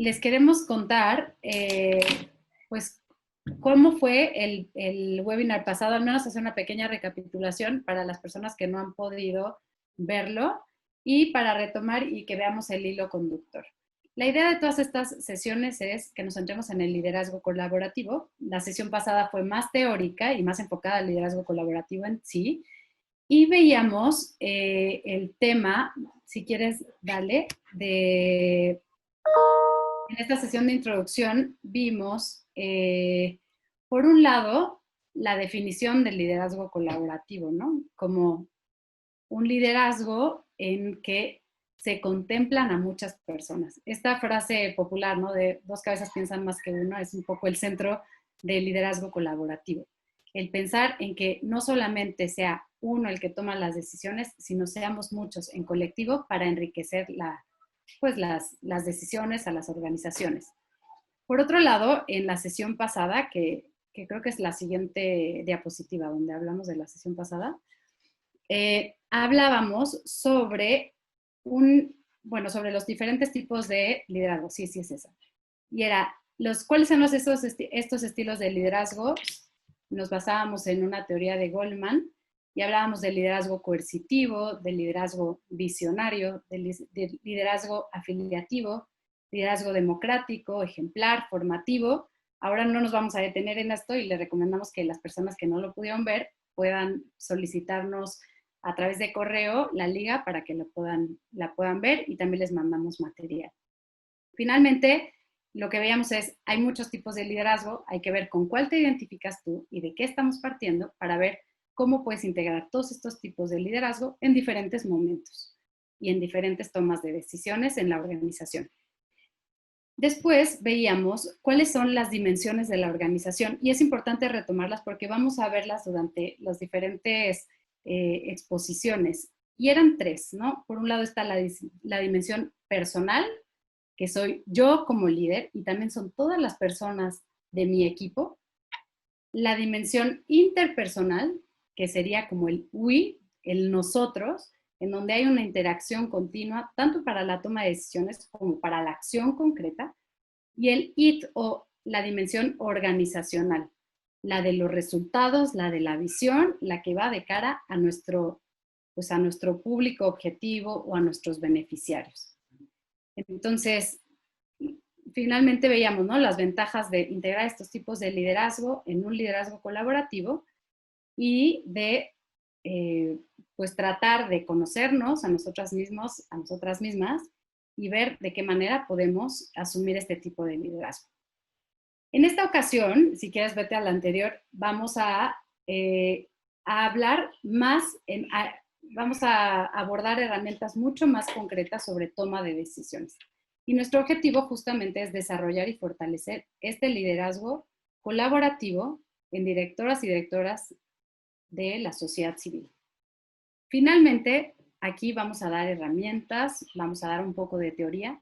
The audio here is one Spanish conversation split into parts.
les queremos contar, pues, cómo fue el webinar pasado, al menos hacer una pequeña recapitulación para las personas que no han podido verlo y para retomar y que veamos el hilo conductor. La idea de todas estas sesiones es que nos centremos en el liderazgo colaborativo. La sesión pasada fue más teórica y más enfocada al liderazgo colaborativo en sí. Y veíamos el tema, si quieres, dale, en esta sesión de introducción vimos, por un lado, la definición del liderazgo colaborativo, ¿no? Como un liderazgo en que se contemplan a muchas personas. Esta frase popular, ¿no? De dos cabezas piensan más que uno, es un poco el centro del liderazgo colaborativo. El pensar en que no solamente sea uno el que toma las decisiones, sino seamos muchos en colectivo para enriquecer las decisiones a las organizaciones. Por otro lado, en la sesión pasada, que creo que es la siguiente diapositiva donde hablamos de la sesión pasada, hablábamos sobre sobre los diferentes tipos de liderazgo. Sí, sí es esa. Y era, ¿cuáles son estos estilos de liderazgo? Nos basábamos en una teoría de Goldman y hablábamos del liderazgo coercitivo, del liderazgo visionario, del liderazgo afiliativo, liderazgo democrático, ejemplar, formativo. Ahora no nos vamos a detener en esto y les recomendamos que las personas que no lo pudieron ver puedan solicitarnos a través de correo la liga para que la puedan ver y también les mandamos material. Finalmente, lo que veíamos es, hay muchos tipos de liderazgo, hay que ver con cuál te identificas tú y de qué estamos partiendo para ver cómo puedes integrar todos estos tipos de liderazgo en diferentes momentos y en diferentes tomas de decisiones en la organización. Después veíamos cuáles son las dimensiones de la organización y es importante retomarlas porque vamos a verlas durante las diferentes exposiciones. Y eran tres, ¿no? Por un lado está la dimensión personal, que soy yo como líder y también son todas las personas de mi equipo. La dimensión interpersonal, que sería como el we, el nosotros, en donde hay una interacción continua, tanto para la toma de decisiones como para la acción concreta. Y el it, o la dimensión organizacional, la de los resultados, la de la visión, la que va de cara a nuestro público objetivo o a nuestros beneficiarios. Entonces, finalmente veíamos, ¿no?, las ventajas de integrar estos tipos de liderazgo en un liderazgo colaborativo y de pues tratar de conocernos a nosotras mismos, a nosotras mismas y ver de qué manera podemos asumir este tipo de liderazgo. En esta ocasión, si quieres vete a la anterior, vamos a hablar más, vamos a abordar herramientas mucho más concretas sobre toma de decisiones. Y nuestro objetivo justamente es desarrollar y fortalecer este liderazgo colaborativo en directoras y directoras de la sociedad civil. Finalmente, aquí vamos a dar herramientas, vamos a dar un poco de teoría,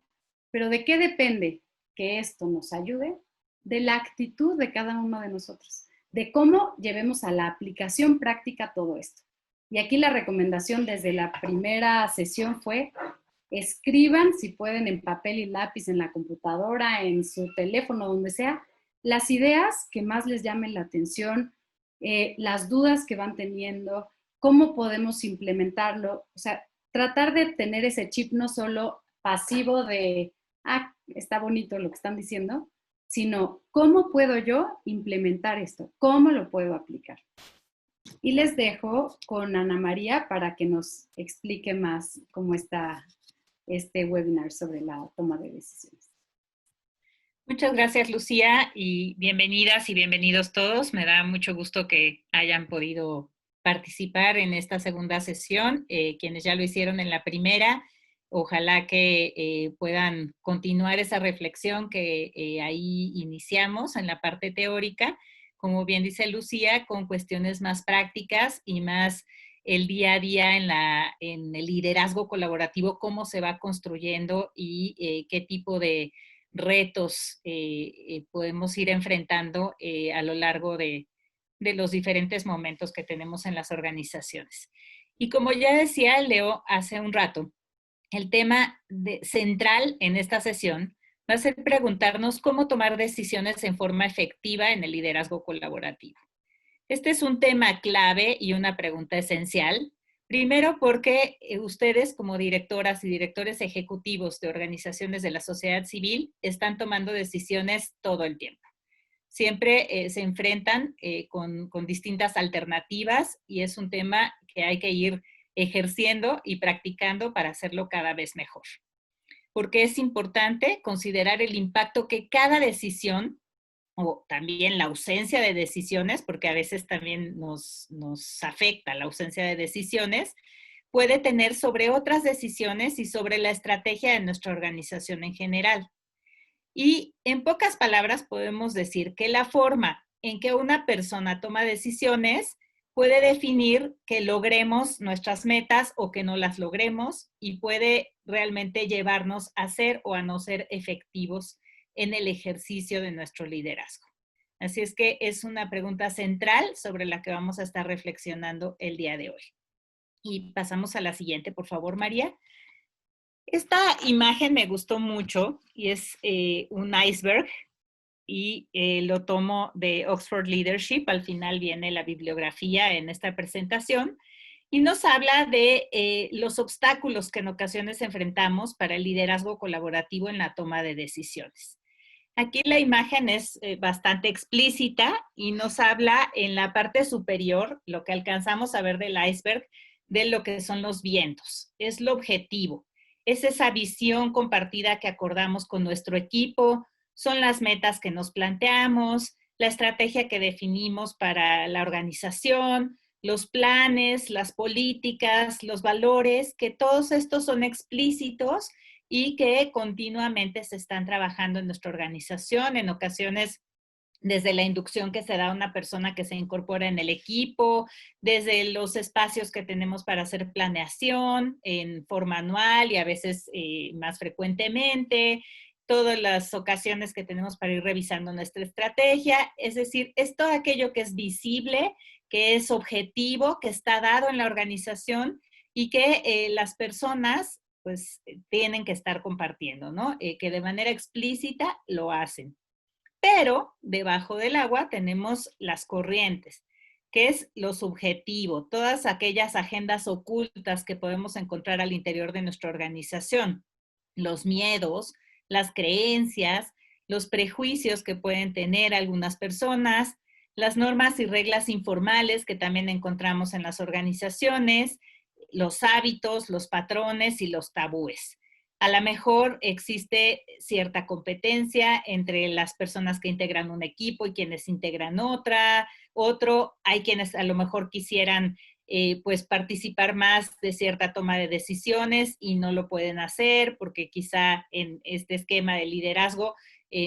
pero ¿de qué depende que esto nos ayude? De la actitud de cada uno de nosotros, de cómo llevemos a la aplicación práctica todo esto. Y aquí la recomendación desde la primera sesión fue: escriban, si pueden, en papel y lápiz, en la computadora, en su teléfono, donde sea, las ideas que más les llamen la atención, las dudas que van teniendo, cómo podemos implementarlo. O sea, tratar de tener ese chip no solo pasivo de, está bonito lo que están diciendo, sino cómo puedo yo implementar esto, cómo lo puedo aplicar. Y les dejo con Ana María para que nos explique más cómo está este webinar sobre la toma de decisiones. Muchas gracias, Lucía, y bienvenidas y bienvenidos todos. Me da mucho gusto que hayan podido participar en esta segunda sesión. Quienes ya lo hicieron en la primera, ojalá que puedan continuar esa reflexión que ahí iniciamos en la parte teórica, como bien dice Lucía, con cuestiones más prácticas y más el día a día en el liderazgo colaborativo, cómo se va construyendo y qué tipo de retos podemos ir enfrentando a lo largo de los diferentes momentos que tenemos en las organizaciones. Y como ya decía Leo hace un rato, el tema central en esta sesión va a ser preguntarnos cómo tomar decisiones en forma efectiva en el liderazgo colaborativo. Este es un tema clave y una pregunta esencial. Primero porque ustedes como directoras y directores ejecutivos de organizaciones de la sociedad civil están tomando decisiones todo el tiempo. Siempre se enfrentan con distintas alternativas y es un tema que hay que ir ejerciendo y practicando para hacerlo cada vez mejor. Porque es importante considerar el impacto que cada decisión o también la ausencia de decisiones, porque a veces también nos afecta la ausencia de decisiones, puede tener sobre otras decisiones y sobre la estrategia de nuestra organización en general. Y en pocas palabras podemos decir que la forma en que una persona toma decisiones puede definir que logremos nuestras metas o que no las logremos y puede realmente llevarnos a ser o a no ser efectivos en el ejercicio de nuestro liderazgo. Así es que es una pregunta central sobre la que vamos a estar reflexionando el día de hoy. Y pasamos a la siguiente, por favor, María. Esta imagen me gustó mucho y es un iceberg y lo tomo de Oxford Leadership. Al final viene la bibliografía en esta presentación y nos habla de los obstáculos que en ocasiones enfrentamos para el liderazgo colaborativo en la toma de decisiones. Aquí la imagen es bastante explícita y nos habla en la parte superior, lo que alcanzamos a ver del iceberg, de lo que son los vientos. Es lo objetivo. Es esa visión compartida que acordamos con nuestro equipo, son las metas que nos planteamos, la estrategia que definimos para la organización, los planes, las políticas, los valores, que todos estos son explícitos y que continuamente se están trabajando en nuestra organización, en ocasiones desde la inducción que se da a una persona que se incorpora en el equipo, desde los espacios que tenemos para hacer planeación en forma anual y a veces más frecuentemente, todas las ocasiones que tenemos para ir revisando nuestra estrategia, es decir, es todo aquello que es visible, que es objetivo, que está dado en la organización y que las personas pues tienen que estar compartiendo, ¿no? Que de manera explícita lo hacen. Pero debajo del agua tenemos las corrientes, que es lo subjetivo, todas aquellas agendas ocultas que podemos encontrar al interior de nuestra organización, los miedos, las creencias, los prejuicios que pueden tener algunas personas, las normas y reglas informales que también encontramos en las organizaciones, los hábitos, los patrones y los tabúes. A lo mejor existe cierta competencia entre las personas que integran un equipo y quienes integran otro. Hay quienes a lo mejor quisieran pues participar más de cierta toma de decisiones y no lo pueden hacer porque quizá en este esquema de liderazgo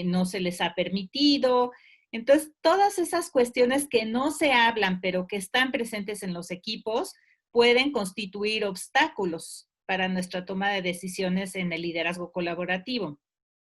no se les ha permitido. Entonces, todas esas cuestiones que no se hablan, pero que están presentes en los equipos, pueden constituir obstáculos para nuestra toma de decisiones en el liderazgo colaborativo.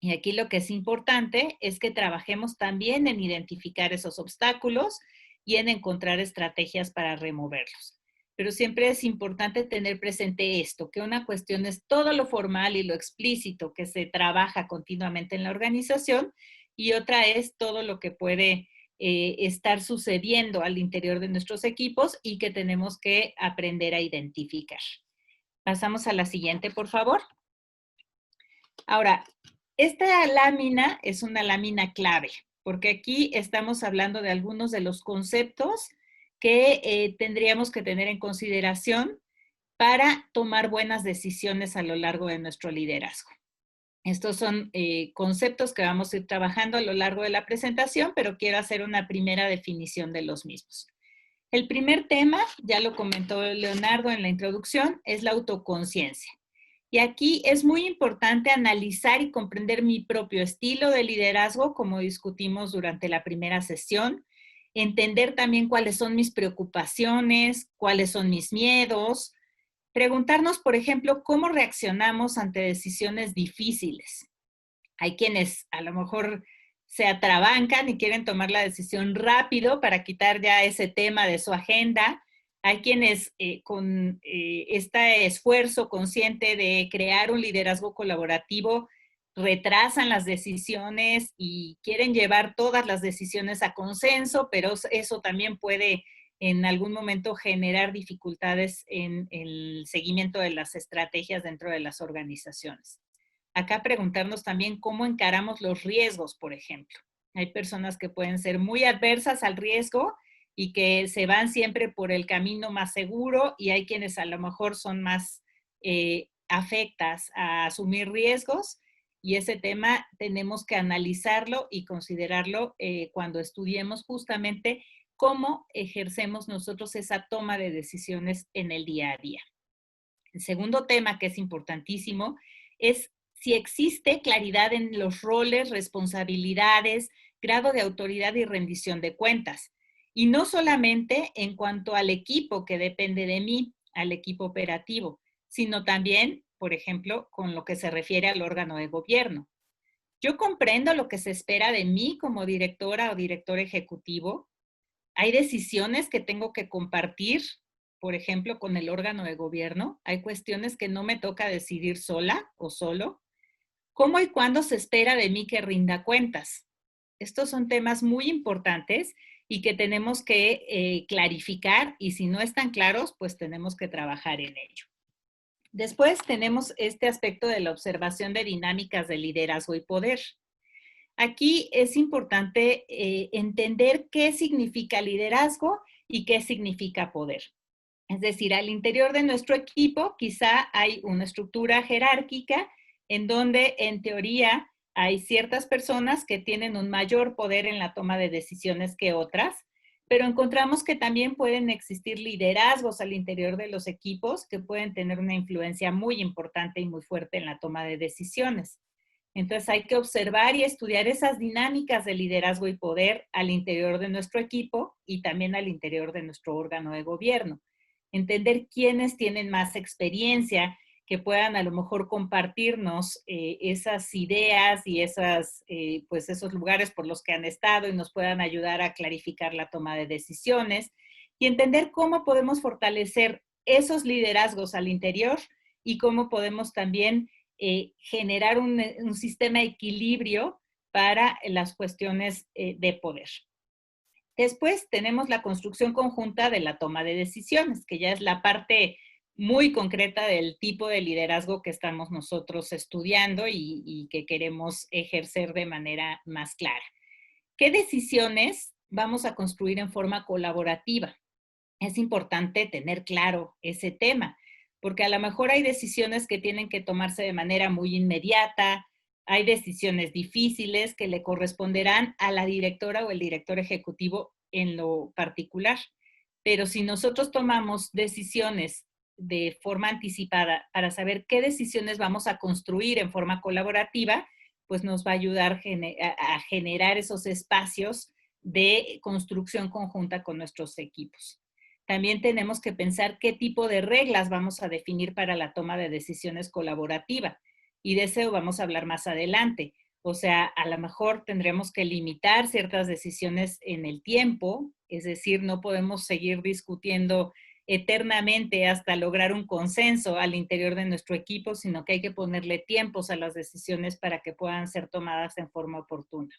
Y aquí lo que es importante es que trabajemos también en identificar esos obstáculos y en encontrar estrategias para removerlos. Pero siempre es importante tener presente esto, que una cuestión es todo lo formal y lo explícito que se trabaja continuamente en la organización y otra es todo lo que puede estar sucediendo al interior de nuestros equipos y que tenemos que aprender a identificar. Pasamos a la siguiente, por favor. Ahora, esta lámina es una lámina clave, porque aquí estamos hablando de algunos de los conceptos que tendríamos que tener en consideración para tomar buenas decisiones a lo largo de nuestro liderazgo. Estos son conceptos que vamos a ir trabajando a lo largo de la presentación, pero quiero hacer una primera definición de los mismos. El primer tema, ya lo comentó Leonardo en la introducción, es la autoconciencia. Y aquí es muy importante analizar y comprender mi propio estilo de liderazgo, como discutimos durante la primera sesión, entender también cuáles son mis preocupaciones, cuáles son mis miedos, preguntarnos, por ejemplo, cómo reaccionamos ante decisiones difíciles. Hay quienes a lo mejor se atrabancan y quieren tomar la decisión rápido para quitar ya ese tema de su agenda. Hay quienes con este esfuerzo consciente de crear un liderazgo colaborativo retrasan las decisiones y quieren llevar todas las decisiones a consenso, pero eso también puede en algún momento generar dificultades en el seguimiento de las estrategias dentro de las organizaciones. Acá preguntarnos también cómo encaramos los riesgos, por ejemplo. Hay personas que pueden ser muy adversas al riesgo y que se van siempre por el camino más seguro, y hay quienes a lo mejor son más afectas a asumir riesgos, y ese tema tenemos que analizarlo y considerarlo cuando estudiemos justamente cómo ejercemos nosotros esa toma de decisiones en el día a día. El segundo tema que es importantísimo es si existe claridad en los roles, responsabilidades, grado de autoridad y rendición de cuentas. Y no solamente en cuanto al equipo que depende de mí, al equipo operativo, sino también, por ejemplo, con lo que se refiere al órgano de gobierno. Yo comprendo lo que se espera de mí como directora o director ejecutivo. Hay decisiones que tengo que compartir, por ejemplo, con el órgano de gobierno. Hay cuestiones que no me toca decidir sola o solo. ¿Cómo y cuándo se espera de mí que rinda cuentas? Estos son temas muy importantes y que tenemos que clarificar, y si no están claros, pues tenemos que trabajar en ello. Después tenemos este aspecto de la observación de dinámicas de liderazgo y poder. Aquí es importante entender qué significa liderazgo y qué significa poder. Es decir, al interior de nuestro equipo quizá hay una estructura jerárquica en donde en teoría hay ciertas personas que tienen un mayor poder en la toma de decisiones que otras, pero encontramos que también pueden existir liderazgos al interior de los equipos que pueden tener una influencia muy importante y muy fuerte en la toma de decisiones. Entonces hay que observar y estudiar esas dinámicas de liderazgo y poder al interior de nuestro equipo y también al interior de nuestro órgano de gobierno. Entender quiénes tienen más experiencia, que puedan a lo mejor compartirnos esas ideas y pues esos lugares por los que han estado y nos puedan ayudar a clarificar la toma de decisiones, y entender cómo podemos fortalecer esos liderazgos al interior y cómo podemos también generar un sistema de equilibrio para las cuestiones de poder. Después tenemos la construcción conjunta de la toma de decisiones, que ya es la parte muy concreta del tipo de liderazgo que estamos nosotros estudiando y que queremos ejercer de manera más clara. ¿Qué decisiones vamos a construir en forma colaborativa? Es importante tener claro ese tema, porque a lo mejor hay decisiones que tienen que tomarse de manera muy inmediata, hay decisiones difíciles que le corresponderán a la directora o el director ejecutivo en lo particular. Pero si nosotros tomamos decisiones de forma anticipada para saber qué decisiones vamos a construir en forma colaborativa, pues nos va a ayudar a generar esos espacios de construcción conjunta con nuestros equipos. También tenemos que pensar qué tipo de reglas vamos a definir para la toma de decisiones colaborativa. Y de eso vamos a hablar más adelante. O sea, a lo mejor tendremos que limitar ciertas decisiones en el tiempo, es decir, no podemos seguir discutiendo eternamente hasta lograr un consenso al interior de nuestro equipo, sino que hay que ponerle tiempos a las decisiones para que puedan ser tomadas en forma oportuna.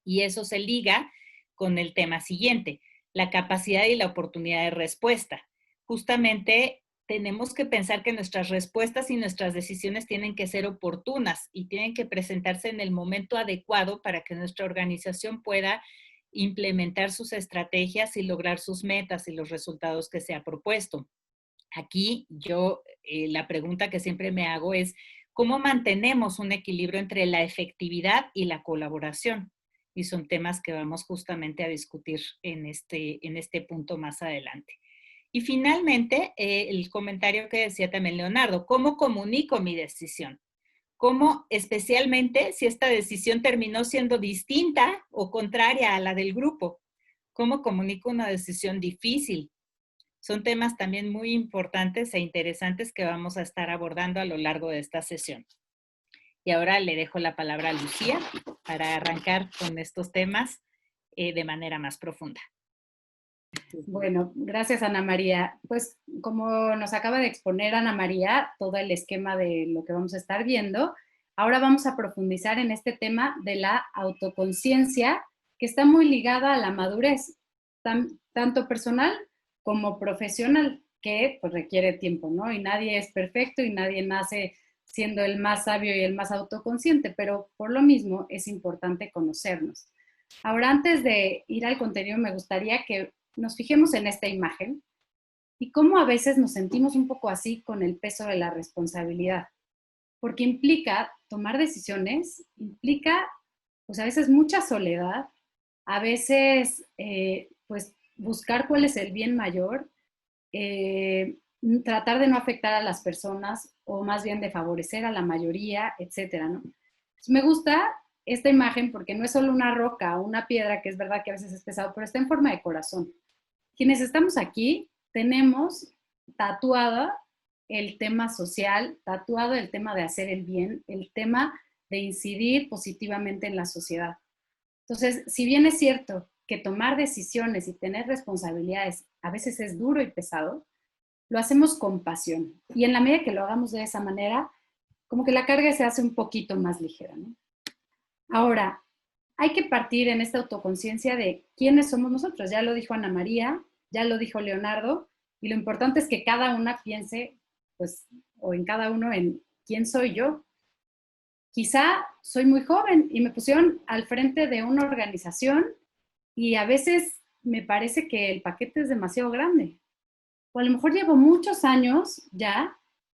Y eso se liga con el tema siguiente, la capacidad y la oportunidad de respuesta. Justamente tenemos que pensar que nuestras respuestas y nuestras decisiones tienen que ser oportunas y tienen que presentarse en el momento adecuado para que nuestra organización pueda implementar sus estrategias y lograr sus metas y los resultados que se ha propuesto. Aquí la pregunta que siempre me hago es, ¿cómo mantenemos un equilibrio entre la efectividad y la colaboración? Y son temas que vamos justamente a discutir en este punto más adelante. Y finalmente, el comentario que decía también Leonardo, ¿cómo comunico mi decisión? ¿Cómo, especialmente si esta decisión terminó siendo distinta o contraria a la del grupo? ¿Cómo comunico una decisión difícil? Son temas también muy importantes e interesantes que vamos a estar abordando a lo largo de esta sesión. Y ahora le dejo la palabra a Lucía para arrancar con estos temas de manera más profunda. Bueno, gracias Ana María. Pues como nos acaba de exponer Ana María todo el esquema de lo que vamos a estar viendo, Ahora vamos a profundizar en este tema de la autoconciencia, que está muy ligada a la madurez, tanto personal como profesional, que pues requiere tiempo, ¿no? Y nadie es perfecto y nadie nace siendo el más sabio y el más autoconsciente, pero por lo mismo es importante conocernos. Ahora, antes de ir al contenido, me gustaría que nos fijemos en esta imagen y cómo a veces nos sentimos un poco así con el peso de la responsabilidad, porque implica tomar decisiones, implica pues a veces mucha soledad, a veces pues buscar cuál es el bien mayor, eh, tratar de no afectar a las personas o más bien de favorecer a la mayoría, etcétera, ¿no? Entonces, me gusta esta imagen porque no es solo una roca o una piedra, que es verdad que a veces es pesado, pero está en forma de corazón. Quienes estamos aquí tenemos tatuada el tema social, tatuado el tema de hacer el bien, el tema de incidir positivamente en la sociedad. Entonces, si bien es cierto que tomar decisiones y tener responsabilidades a veces es duro y pesado, lo hacemos con pasión. Y en la medida que lo hagamos de esa manera, como que la carga se hace un poquito más ligera, ¿no? Ahora, hay que partir en esta autoconciencia de quiénes somos nosotros. Ya lo dijo Ana María, ya lo dijo Leonardo, y lo importante es que cada una piense, pues, o en cada uno en quién soy yo. Quizá soy muy joven y me pusieron al frente de una organización y a veces me parece que el paquete es demasiado grande. O a lo mejor llevo muchos años ya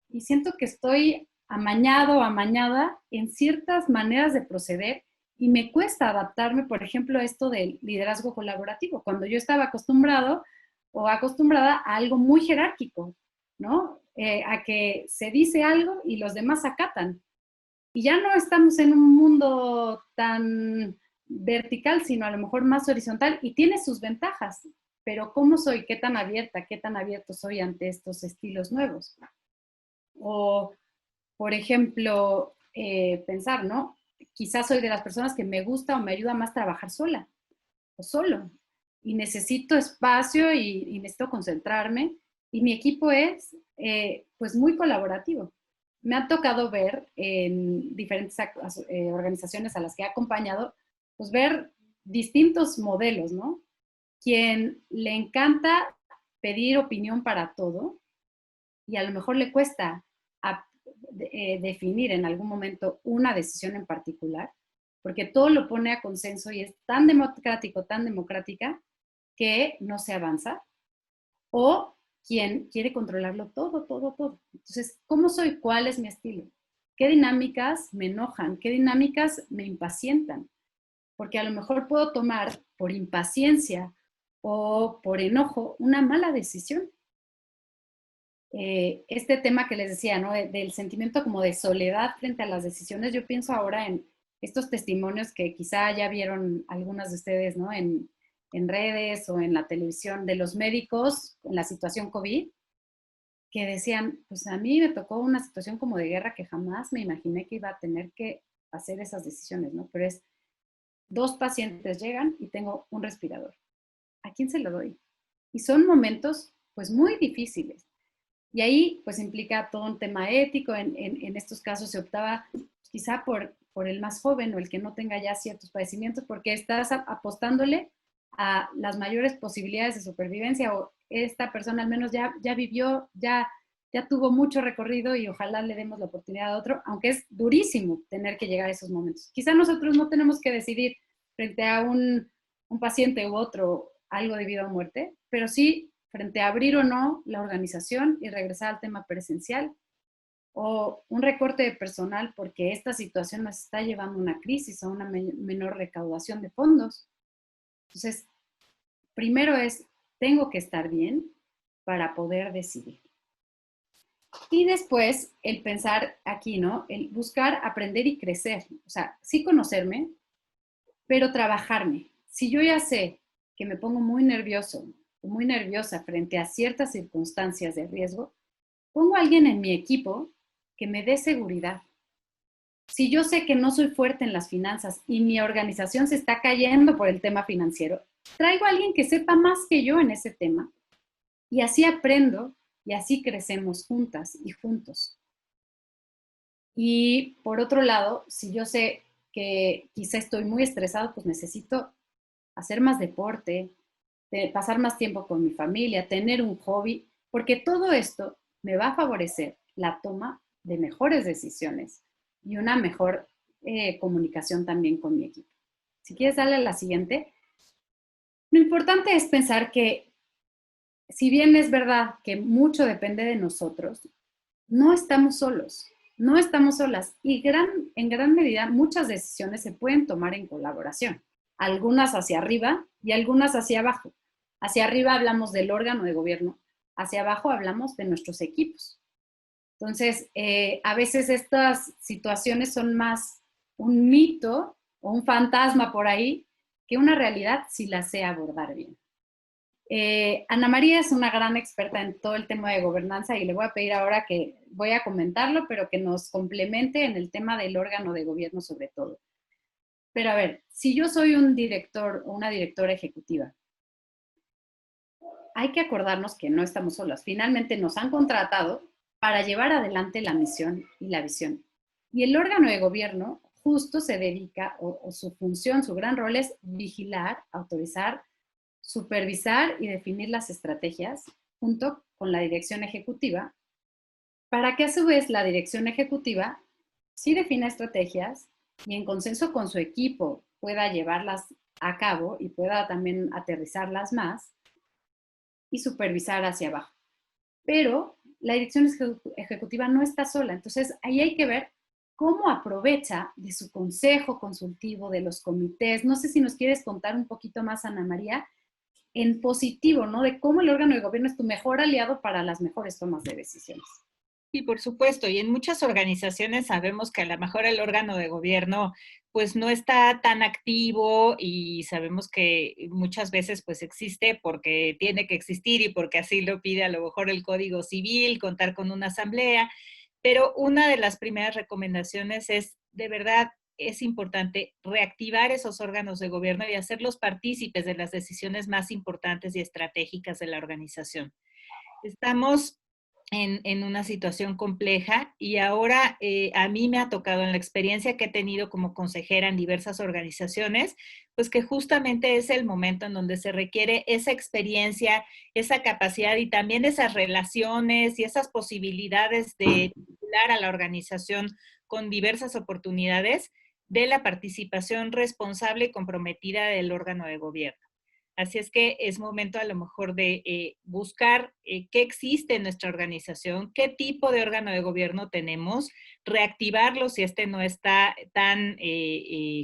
y siento que estoy amañado o amañada en ciertas maneras de proceder y me cuesta adaptarme, por ejemplo, a esto del liderazgo colaborativo, cuando yo estaba acostumbrado o acostumbrada a algo muy jerárquico, ¿no? A que se dice algo y los demás acatan. Y ya no estamos en un mundo tan vertical, sino a lo mejor más horizontal y tiene sus ventajas. Pero ¿cómo soy? ¿Qué tan abierta? ¿Qué tan abierto soy ante estos estilos nuevos? O, por ejemplo, pensar, ¿no? Quizás soy de las personas que me gusta o me ayuda más trabajar sola o solo. Y necesito espacio y necesito concentrarme. Y mi equipo es, pues, muy colaborativo. Me ha tocado ver en diferentes organizaciones a las que he acompañado, pues ver distintos modelos, ¿no? Quien le encanta pedir opinión para todo y a lo mejor le cuesta a, definir en algún momento una decisión en particular, porque todo lo pone a consenso y es tan democrático, tan democrática, que no se avanza, o quien quiere controlarlo todo, todo, todo. Entonces, ¿cómo soy? ¿Cuál es mi estilo? ¿Qué dinámicas me enojan? ¿Qué dinámicas me impacientan? Porque a lo mejor puedo tomar por impaciencia o por enojo una mala decisión. Este tema que les decía, ¿no? Del sentimiento como de soledad frente a las decisiones, yo pienso ahora en estos testimonios que quizá ya vieron algunas de ustedes, ¿no? En redes o en la televisión de los médicos en la situación COVID, que decían, pues a mí me tocó una situación como de guerra que jamás me imaginé que iba a tener que hacer esas decisiones, ¿no? Pero es, 2 pacientes llegan y tengo un respirador. ¿A quién se lo doy? Y son momentos, pues, muy difíciles. Y ahí, pues, implica todo un tema ético. En estos casos se optaba quizá por el más joven o el que no tenga ya ciertos padecimientos, porque estás apostándole a las mayores posibilidades de supervivencia, o esta persona al menos ya vivió, ya tuvo mucho recorrido y ojalá le demos la oportunidad a otro, aunque es durísimo tener que llegar a esos momentos. Quizá nosotros no tenemos que decidir frente a un paciente u otro algo de vida o muerte, pero sí frente a abrir o no la organización y regresar al tema presencial, o un recorte de personal porque esta situación nos está llevando a una crisis o a una menor recaudación de fondos. Entonces, primero es, tengo que estar bien para poder decidir. Y después, el pensar aquí, ¿no? El buscar aprender y crecer. O sea, sí conocerme, pero trabajarme. Si yo ya sé que me pongo muy nervioso o muy nerviosa frente a ciertas circunstancias de riesgo, pongo a alguien en mi equipo que me dé seguridad. Si yo sé que no soy fuerte en las finanzas y mi organización se está cayendo por el tema financiero, traigo a alguien que sepa más que yo en ese tema y así aprendo y así crecemos juntas y juntos. Y por otro lado, si yo sé que quizá estoy muy estresado, pues necesito hacer más deporte, pasar más tiempo con mi familia, tener un hobby, porque todo esto me va a favorecer la toma de mejores decisiones y una mejor comunicación también con mi equipo. Si quieres darle a la siguiente, lo importante es pensar que si bien es verdad que mucho depende de nosotros, no estamos solos, no estamos solas y en gran medida muchas decisiones se pueden tomar en colaboración, algunas hacia arriba y algunas hacia abajo. Hacia arriba hablamos del órgano de gobierno, hacia abajo hablamos de nuestros equipos. Entonces, a veces estas situaciones son más un mito o un fantasma por ahí que una realidad si la sé abordar bien. Ana María es una gran experta en todo el tema de gobernanza y le voy a pedir ahora que voy a comentarlo, pero que nos complemente en el tema del órgano de gobierno sobre todo. Pero a ver, si yo soy un director o una directora ejecutiva, hay que acordarnos que no estamos solas. Finalmente nos han contratado para llevar adelante la misión y la visión. Y el órgano de gobierno justo se dedica, o su función, su gran rol es vigilar, autorizar, supervisar y definir las estrategias junto con la dirección ejecutiva, para que a su vez la dirección ejecutiva sí defina estrategias y en consenso con su equipo pueda llevarlas a cabo y pueda también aterrizarlas más y supervisar hacia abajo. Pero la dirección ejecutiva no está sola, entonces ahí hay que ver cómo aprovecha de su consejo consultivo, de los comités. No sé si nos quieres contar un poquito más, Ana María, en positivo, ¿no? De cómo el órgano de gobierno es tu mejor aliado para las mejores tomas de decisiones. Sí, por supuesto, y en muchas organizaciones sabemos que a lo mejor el órgano de gobierno pues no está tan activo y sabemos que muchas veces pues existe porque tiene que existir y porque así lo pide a lo mejor el Código Civil, contar con una asamblea, pero una de las primeras recomendaciones es de verdad es importante reactivar esos órganos de gobierno y hacerlos partícipes de las decisiones más importantes y estratégicas de la organización. Estamos en una situación compleja y ahora a mí me ha tocado en la experiencia que he tenido como consejera en diversas organizaciones, pues que justamente es el momento en donde se requiere esa experiencia, esa capacidad y también esas relaciones y esas posibilidades de vincular a la organización con diversas oportunidades de la participación responsable y comprometida del órgano de gobierno. Así es que es momento a lo mejor de buscar qué existe en nuestra organización, qué tipo de órgano de gobierno tenemos, reactivarlo si este no está tan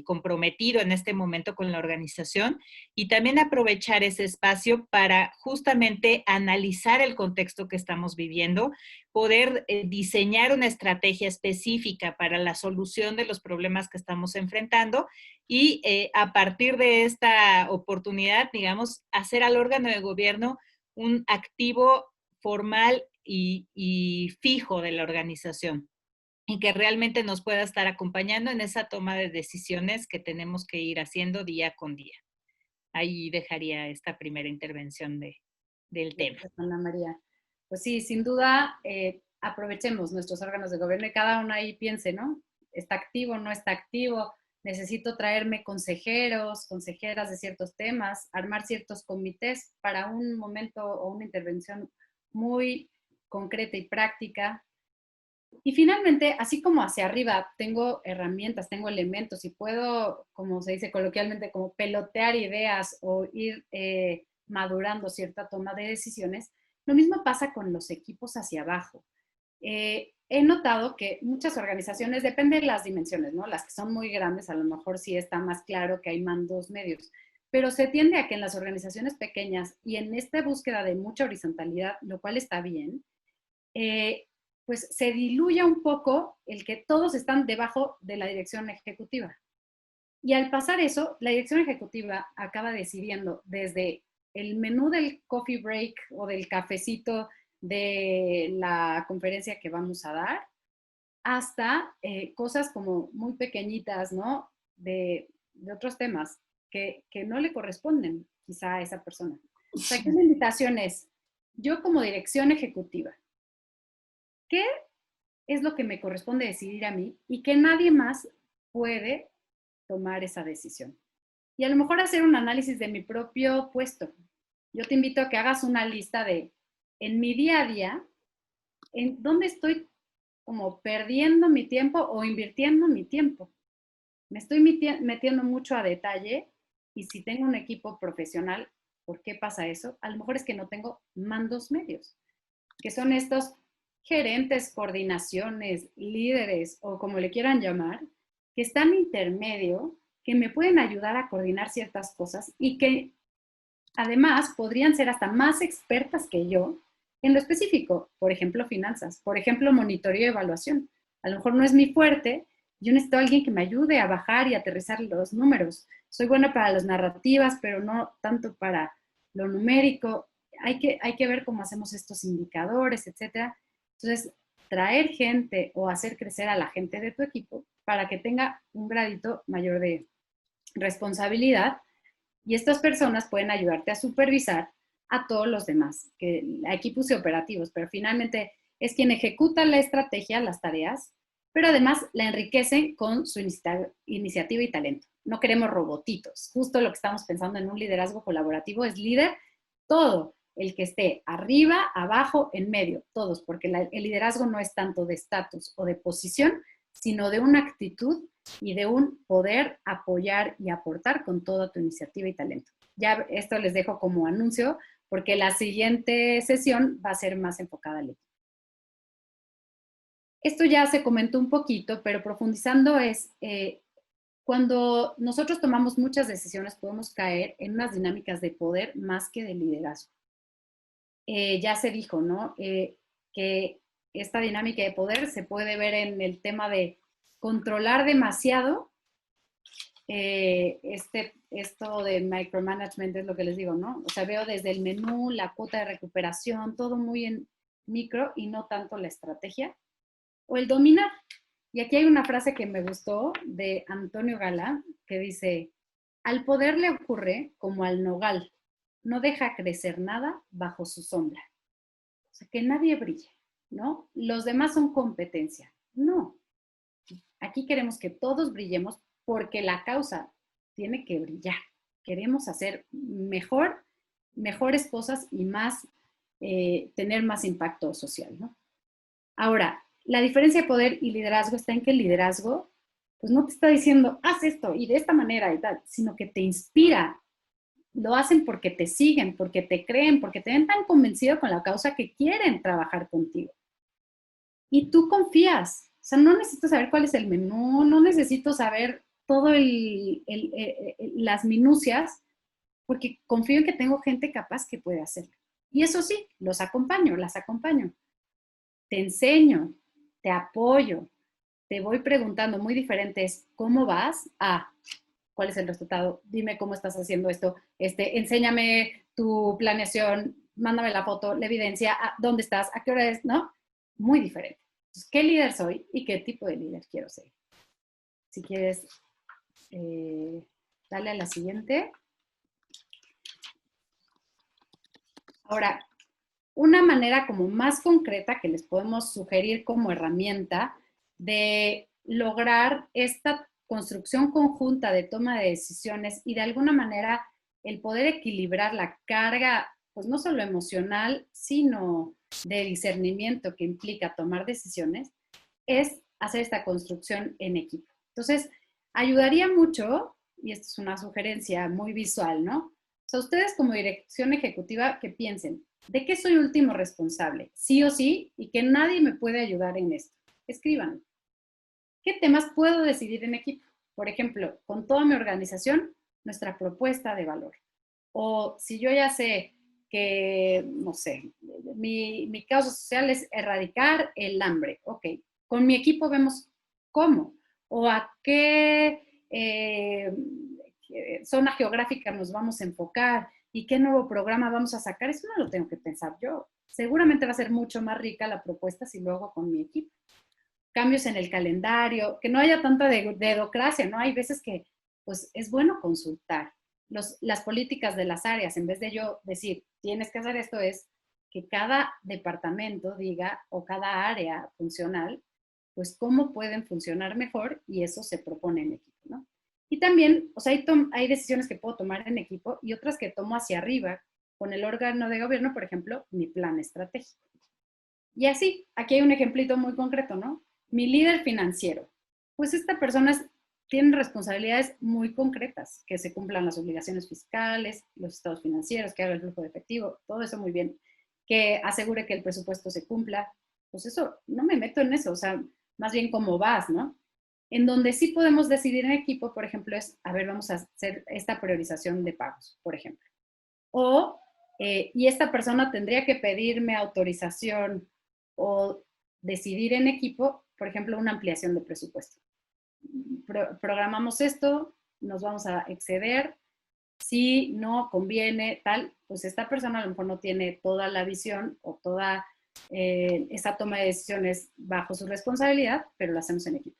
comprometido en este momento con la organización y también aprovechar ese espacio para justamente analizar el contexto que estamos viviendo, poder diseñar una estrategia específica para la solución de los problemas que estamos enfrentando y a partir de esta oportunidad, digamos, hacer al órgano de gobierno un activo formal y fijo de la organización y que realmente nos pueda estar acompañando en esa toma de decisiones que tenemos que ir haciendo día con día. Ahí dejaría esta primera intervención del tema. Gracias, Ana María. Pues sí, sin duda, aprovechemos nuestros órganos de gobierno y cada uno ahí piense, ¿no? ¿Está activo, no está activo? Necesito traerme consejeros, consejeras de ciertos temas, armar ciertos comités para un momento o una intervención muy concreta y práctica. Y finalmente, así como hacia arriba tengo herramientas, tengo elementos y puedo, como se dice coloquialmente, como pelotear ideas o ir madurando cierta toma de decisiones, lo mismo pasa con los equipos hacia abajo. He notado que muchas organizaciones, depende de las dimensiones, ¿no? Las que son muy grandes, a lo mejor sí está más claro que hay mandos medios, pero se tiende a que en las organizaciones pequeñas y en esta búsqueda de mucha horizontalidad, lo cual está bien, eh, pues se diluye un poco el que todos están debajo de la dirección ejecutiva. Y al pasar eso, la dirección ejecutiva acaba decidiendo desde el menú del coffee break o del cafecito de la conferencia que vamos a dar, hasta cosas como muy pequeñitas, ¿no? De otros temas que no le corresponden quizá a esa persona. O sea, aquí la invitación es, yo como dirección ejecutiva, ¿qué es lo que me corresponde decidir a mí y que nadie más puede tomar esa decisión. Y a lo mejor hacer un análisis de mi propio puesto. Yo te invito a que hagas una lista de, en mi día a día, en dónde estoy como perdiendo mi tiempo o invirtiendo mi tiempo. Me estoy metiendo mucho a detalle y si tengo un equipo profesional, ¿por qué pasa eso? A lo mejor es que no tengo mandos medios, que son estos gerentes, coordinaciones, líderes o como le quieran llamar, que están intermedio, que me pueden ayudar a coordinar ciertas cosas y que además podrían ser hasta más expertas que yo en lo específico, por ejemplo, finanzas, por ejemplo, monitoreo y evaluación. A lo mejor no es mi fuerte, yo necesito a alguien que me ayude a bajar y aterrizar los números. Soy buena para las narrativas, pero no tanto para lo numérico. Hay que ver cómo hacemos estos indicadores, etcétera. Entonces, traer gente o hacer crecer a la gente de tu equipo para que tenga un gradito mayor de responsabilidad y estas personas pueden ayudarte a supervisar a todos los demás, que aquí puse operativos, pero finalmente es quien ejecuta la estrategia, las tareas, pero además la enriquecen con su iniciativa y talento. No queremos robotitos. Justo lo que estamos pensando en un liderazgo colaborativo es líder todo, el que esté arriba, abajo, en medio, todos, porque el liderazgo no es tanto de estatus o de posición, sino de una actitud y de un poder apoyar y aportar con toda tu iniciativa y talento. Ya esto les dejo como anuncio, porque la siguiente sesión va a ser más enfocada al equipo. Esto ya se comentó un poquito, pero profundizando es, cuando nosotros tomamos muchas decisiones podemos caer en unas dinámicas de poder más que de liderazgo. Ya se dijo, ¿no? Que esta dinámica de poder se puede ver en el tema de controlar demasiado. Esto de micromanagement es lo que les digo, ¿no? O sea, veo desde el menú, la cuota de recuperación, todo muy en micro y no tanto la estrategia. O el dominar. Y aquí hay una frase que me gustó de Antonio Gala que dice, al poder le ocurre como al nogal, no deja crecer nada bajo su sombra. O sea, que nadie brille, ¿no? Los demás son competencia. No. Aquí queremos que todos brillemos porque la causa tiene que brillar. Queremos hacer mejores cosas y más, tener más impacto social, ¿no? Ahora, la diferencia de poder y liderazgo está en que el liderazgo, pues no te está diciendo, haz esto y de esta manera y tal, sino que te inspira. Lo hacen porque te siguen, porque te creen, porque te ven tan convencido con la causa que quieren trabajar contigo. Y tú confías. O sea, no necesito saber cuál es el menú, no necesito saber todo las minucias, porque confío en que tengo gente capaz que puede hacerlo. Y eso sí, los acompaño, las acompaño. Te enseño, te apoyo, te voy preguntando muy diferentes, ¿cómo vas? ¿Cuál es el resultado? Dime cómo estás haciendo esto. Enséñame tu planeación, mándame la foto, la evidencia, ¿dónde estás? ¿A qué hora es? ¿No? Muy diferente. Entonces, ¿qué líder soy y qué tipo de líder quiero ser? Si quieres, dale a la siguiente. Ahora, una manera como más concreta que les podemos sugerir como herramienta de lograr esta construcción conjunta de toma de decisiones y de alguna manera el poder equilibrar la carga, pues no solo emocional, sino de discernimiento que implica tomar decisiones, es hacer esta construcción en equipo. Entonces, ayudaría mucho, y esto es una sugerencia muy visual, ¿no? O sea, ustedes como dirección ejecutiva que piensen, ¿de qué soy último responsable? Sí o sí, y que nadie me puede ayudar en esto. Escriban. ¿Qué temas puedo decidir en equipo? Por ejemplo, con toda mi organización, nuestra propuesta de valor. O si yo ya sé que, no sé, mi causa social es erradicar el hambre. Ok, con mi equipo vemos cómo o a qué zona geográfica nos vamos a enfocar y qué nuevo programa vamos a sacar. Eso no lo tengo que pensar yo. Seguramente va a ser mucho más rica la propuesta si lo hago con mi equipo. Cambios en el calendario, que no haya tanta dedocracia, ¿no? Hay veces que pues es bueno consultar las políticas de las áreas, en vez de yo decir, tienes que hacer esto, es que cada departamento diga, o cada área funcional, pues cómo pueden funcionar mejor y eso se propone en equipo, ¿no? Y también, o sea, hay decisiones que puedo tomar en equipo y otras que tomo hacia arriba con el órgano de gobierno, por ejemplo, mi plan estratégico. Y así, aquí hay un ejemplito muy concreto, ¿no? Mi líder financiero. Pues esta persona tiene responsabilidades muy concretas, que se cumplan las obligaciones fiscales, los estados financieros, que haga el flujo de efectivo, todo eso muy bien, que asegure que el presupuesto se cumpla. Pues eso, no me meto en eso, o sea, más bien cómo vas, ¿no? En donde sí podemos decidir en equipo, por ejemplo, es, a ver, vamos a hacer esta priorización de pagos, por ejemplo. O, y esta persona tendría que pedirme autorización o decidir en equipo, por ejemplo, una ampliación de presupuesto. Programamos esto, nos vamos a exceder, si no conviene, tal, pues esta persona a lo mejor no tiene toda la visión o toda esa toma de decisiones bajo su responsabilidad, pero lo hacemos en equipo.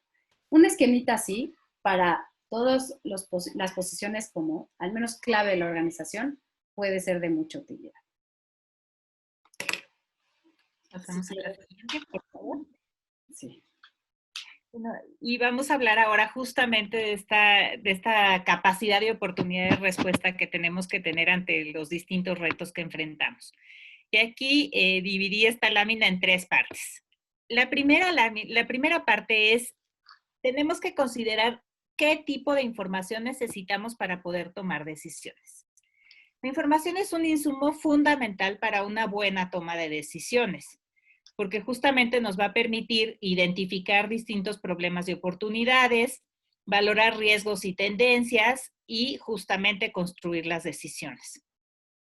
Un esquemita así para todas las posiciones como al menos clave de la organización puede ser de mucha utilidad. Pasamos a la siguiente, por favor. Sí. Bueno, y vamos a hablar ahora justamente de esta capacidad y oportunidad de respuesta que tenemos que tener ante los distintos retos que enfrentamos. Y aquí dividí esta lámina en 3 partes. La primera parte es, tenemos que considerar qué tipo de información necesitamos para poder tomar decisiones. La información es un insumo fundamental para una buena toma de decisiones, porque justamente nos va a permitir identificar distintos problemas y oportunidades, valorar riesgos y tendencias y justamente construir las decisiones.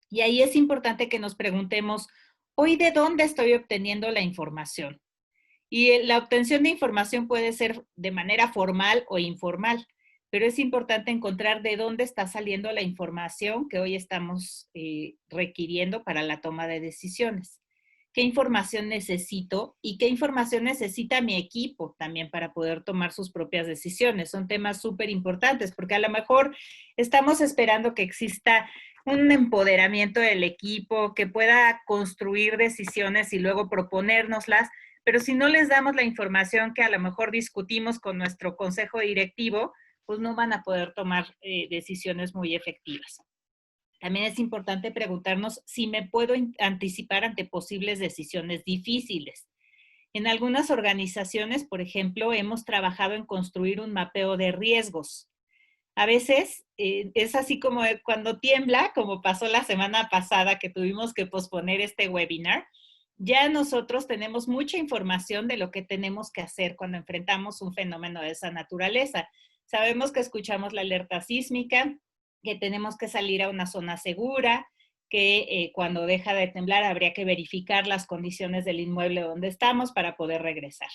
Y ahí es importante que nos preguntemos, ¿hoy de dónde estoy obteniendo la información? Y la obtención de información puede ser de manera formal o informal, pero es importante encontrar de dónde está saliendo la información que hoy estamos requiriendo para la toma de decisiones. ¿Qué información necesito y qué información necesita mi equipo también para poder tomar sus propias decisiones? Son temas súper importantes porque a lo mejor estamos esperando que exista un empoderamiento del equipo, que pueda construir decisiones y luego proponérnoslas, pero si no les damos la información que a lo mejor discutimos con nuestro consejo directivo, pues no van a poder tomar decisiones muy efectivas. También es importante preguntarnos si me puedo anticipar ante posibles decisiones difíciles. En algunas organizaciones, por ejemplo, hemos trabajado en construir un mapeo de riesgos. A veces es así como cuando tiembla, como pasó la semana pasada que tuvimos que posponer este webinar. Ya nosotros tenemos mucha información de lo que tenemos que hacer cuando enfrentamos un fenómeno de esa naturaleza. Sabemos que escuchamos la alerta sísmica, que tenemos que salir a una zona segura, que cuando deja de temblar habría que verificar las condiciones del inmueble donde estamos para poder regresar.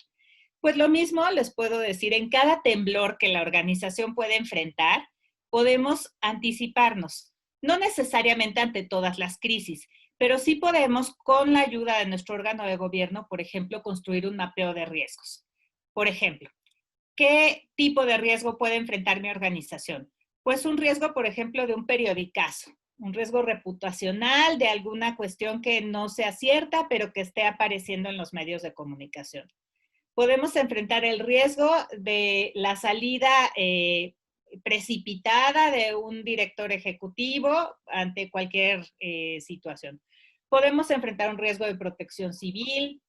Pues lo mismo les puedo decir, en cada temblor que la organización puede enfrentar, podemos anticiparnos, no necesariamente ante todas las crisis, pero sí podemos, con la ayuda de nuestro órgano de gobierno, por ejemplo, construir un mapeo de riesgos. Por ejemplo, ¿qué tipo de riesgo puede enfrentar mi organización? Pues un riesgo, por ejemplo, de un periodicazo, un riesgo reputacional de alguna cuestión que no sea cierta, pero que esté apareciendo en los medios de comunicación. Podemos enfrentar el riesgo de la salida precipitada de un director ejecutivo ante cualquier situación. Podemos enfrentar un riesgo de protección civil,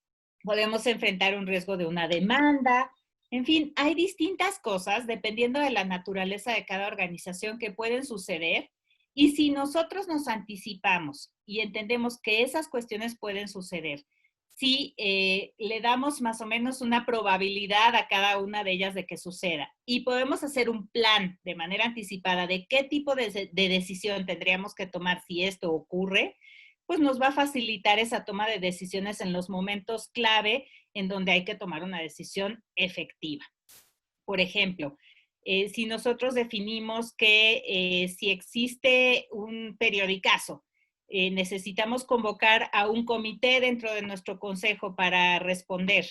podemos enfrentar un riesgo de una demanda. En fin, hay distintas cosas dependiendo de la naturaleza de cada organización que pueden suceder. Y si nosotros nos anticipamos y entendemos que esas cuestiones pueden suceder, si le damos más o menos una probabilidad a cada una de ellas de que suceda y podemos hacer un plan de manera anticipada de qué tipo de decisión tendríamos que tomar si esto ocurre, pues nos va a facilitar esa toma de decisiones en los momentos clave en donde hay que tomar una decisión efectiva. Por ejemplo, si nosotros definimos que si existe un periodicazo, necesitamos convocar a un comité dentro de nuestro consejo para responder,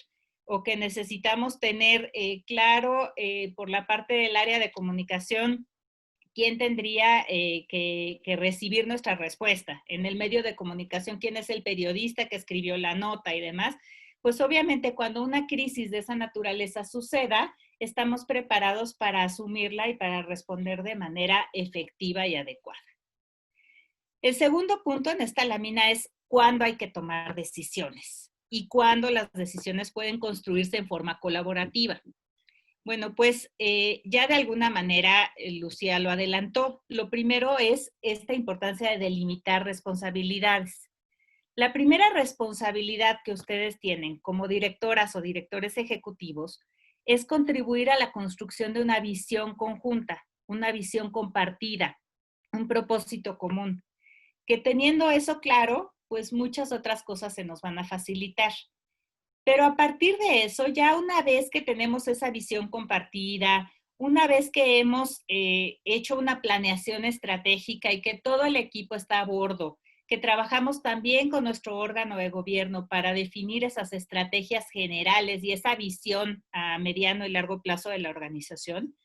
o que necesitamos tener claro por la parte del área de comunicación quién tendría que recibir nuestra respuesta. En el medio de comunicación, quién es el periodista que escribió la nota y demás, pues obviamente cuando una crisis de esa naturaleza suceda, estamos preparados para asumirla y para responder de manera efectiva y adecuada. El segundo punto en esta lámina es cuándo hay que tomar decisiones y cuándo las decisiones pueden construirse en forma colaborativa. Bueno, pues ya de alguna manera Lucía lo adelantó. Lo primero es esta importancia de delimitar responsabilidades. La primera responsabilidad que ustedes tienen como directoras o directores ejecutivos es contribuir a la construcción de una visión conjunta, una visión compartida, un propósito común. Que teniendo eso claro, pues muchas otras cosas se nos van a facilitar. Pero a partir de eso, ya una vez que tenemos esa visión compartida, una vez que hemos hecho una planeación estratégica y que todo el equipo está a bordo, que trabajamos también con nuestro órgano de gobierno para definir esas estrategias generales y esa visión a mediano y largo plazo de la organización,